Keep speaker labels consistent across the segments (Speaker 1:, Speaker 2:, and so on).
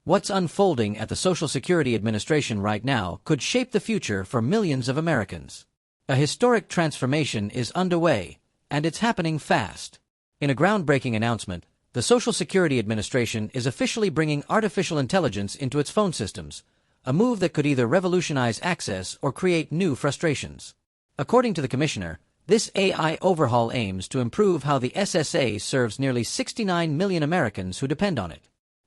Speaker 1: What's unfolding at the Social Security Administration right now could shape the future for millions of Americans. A historic transformation is underway, and it's happening fast. In a groundbreaking announcement, the Social Security Administration is officially bringing artificial intelligence into its phone systems, a move that could either revolutionize access or create new frustrations. According to the Commissioner, this AI overhaul aims to improve how the SSA serves nearly 69 million Americans who depend on it.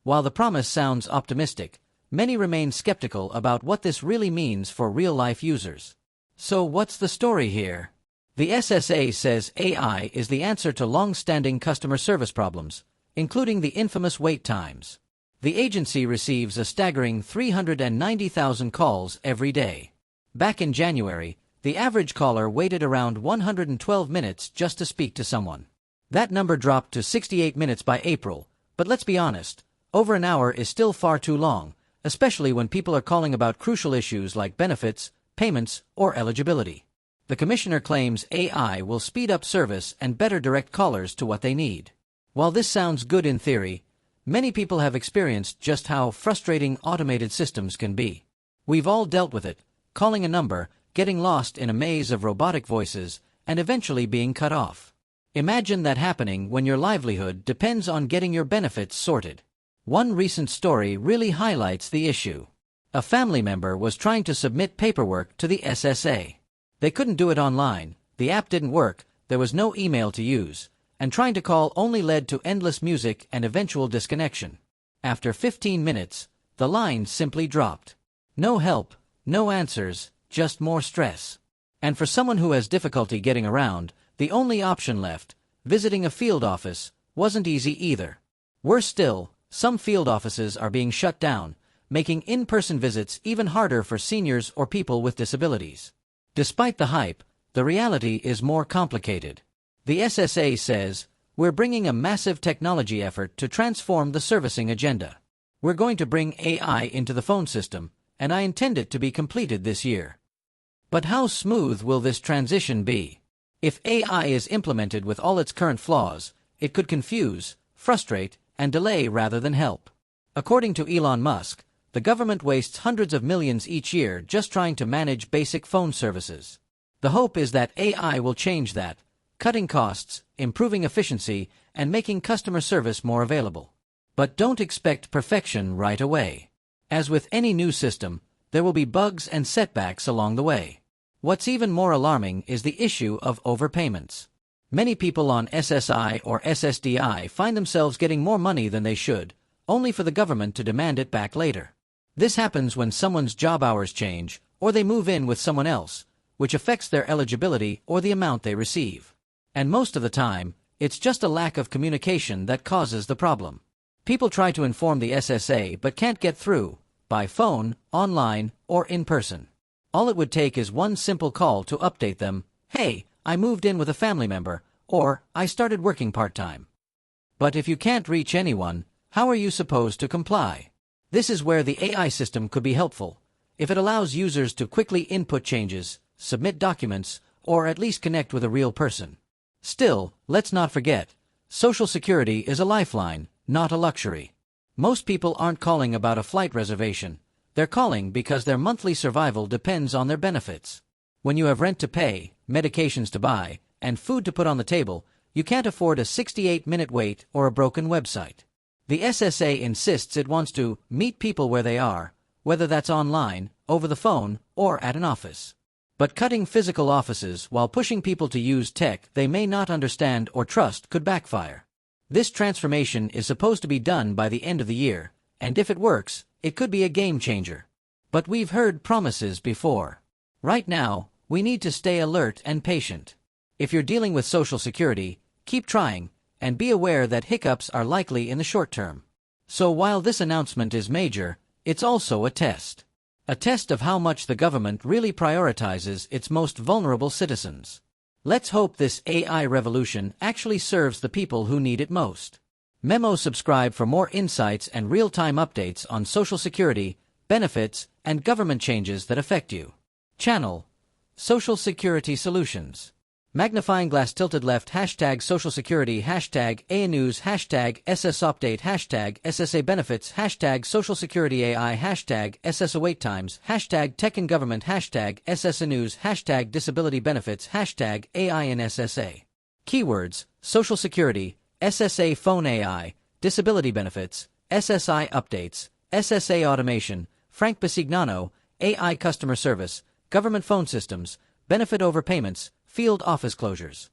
Speaker 1: While the promise sounds optimistic, many remain skeptical about what this really means for real-life users. So what's the story here? The SSA says AI is the answer to long-standing customer service problems, including the infamous wait times. The agency receives a staggering 390,000 calls every day. Back in January, the average caller waited around 112 minutes just to speak to someone. That number dropped to 68 minutes by April, but let's be honest, over an hour is still far too long, especially when people are calling about crucial issues like benefits, payments, or eligibility. The Commissioner claims AI will speed up service and better direct callers to what they need. While this sounds good in theory, many people have experienced just how frustrating automated systems can be. We've all dealt with it, calling a number, getting lost in a maze of robotic voices, and eventually being cut off. Imagine that happening when your livelihood depends on getting your benefits sorted. One recent story really highlights the issue. A family member was trying to submit paperwork to the SSA. They couldn't do it online, the app didn't work, there was no email to use, and trying to call only led to endless music and eventual disconnection. After 15 minutes, the line simply dropped. No help, no answers, just more stress. And for someone who has difficulty getting around, the only option left, visiting a field office, wasn't easy either. Worse still, some field offices are being shut down, making in-person visits even harder for seniors or people with disabilities. Despite the hype, the reality is more complicated. The SSA says, "We're bringing a massive technology effort to transform the servicing agenda. We're going to bring AI into the phone system, and I intend it to be completed this year." But how smooth will this transition be? If AI is implemented with all its current flaws, it could confuse, frustrate, and delay rather than help. According to Elon Musk, the government wastes hundreds of millions each year just trying to manage basic phone services. The hope is that AI will change that, cutting costs, improving efficiency, and making customer service more available. But don't expect perfection right away. As with any new system, there will be bugs and setbacks along the way. What's even more alarming is the issue of overpayments. Many people on SSI or SSDI find themselves getting more money than they should, only for the government to demand it back later. This happens when someone's job hours change, or they move in with someone else, which affects their eligibility or the amount they receive. And most of the time, it's just a lack of communication that causes the problem. People try to inform the SSA but can't get through, by phone, online, or in person. All it would take is one simple call to update them, "Hey, I moved in with a family member," or "I started working part-time." But if you can't reach anyone, how are you supposed to comply? This is where the AI system could be helpful, if it allows users to quickly input changes, submit documents, or at least connect with a real person. Still, let's not forget, Social Security is a lifeline, not a luxury. Most people aren't calling about a flight reservation, they're calling because their monthly survival depends on their benefits. When you have rent to pay, medications to buy, and food to put on the table, you can't afford a 68-minute wait or a broken website. The SSA insists it wants to meet people where they are, whether that's online, over the phone, or at an office. But cutting physical offices while pushing people to use tech they may not understand or trust could backfire. This transformation is supposed to be done by the end of the year, and if it works, it could be a game changer. But we've heard promises before. Right now, we need to stay alert and patient. If you're dealing with Social Security, keep trying, and be aware that hiccups are likely in the short term. So while this announcement is major, it's also a test. A test of how much the government really prioritizes its most vulnerable citizens. Let's hope this AI revolution actually serves the people who need it most. Memo subscribe for more insights and real-time updates on Social Security, benefits, and government changes that affect you. Channel: Social Security Solutions. Magnifying glass tilted left hashtag social security hashtag A news hashtag SS update hashtag SSA benefits hashtag social security AI hashtag SS await times hashtag tech and government hashtag SS news hashtag disability benefits hashtag AI in SSA. Keywords: social security, SSA phone AI, disability benefits, SSI updates, SSA automation, Frank Bisignano, AI customer service, government phone systems, benefit overpayments, field office closures.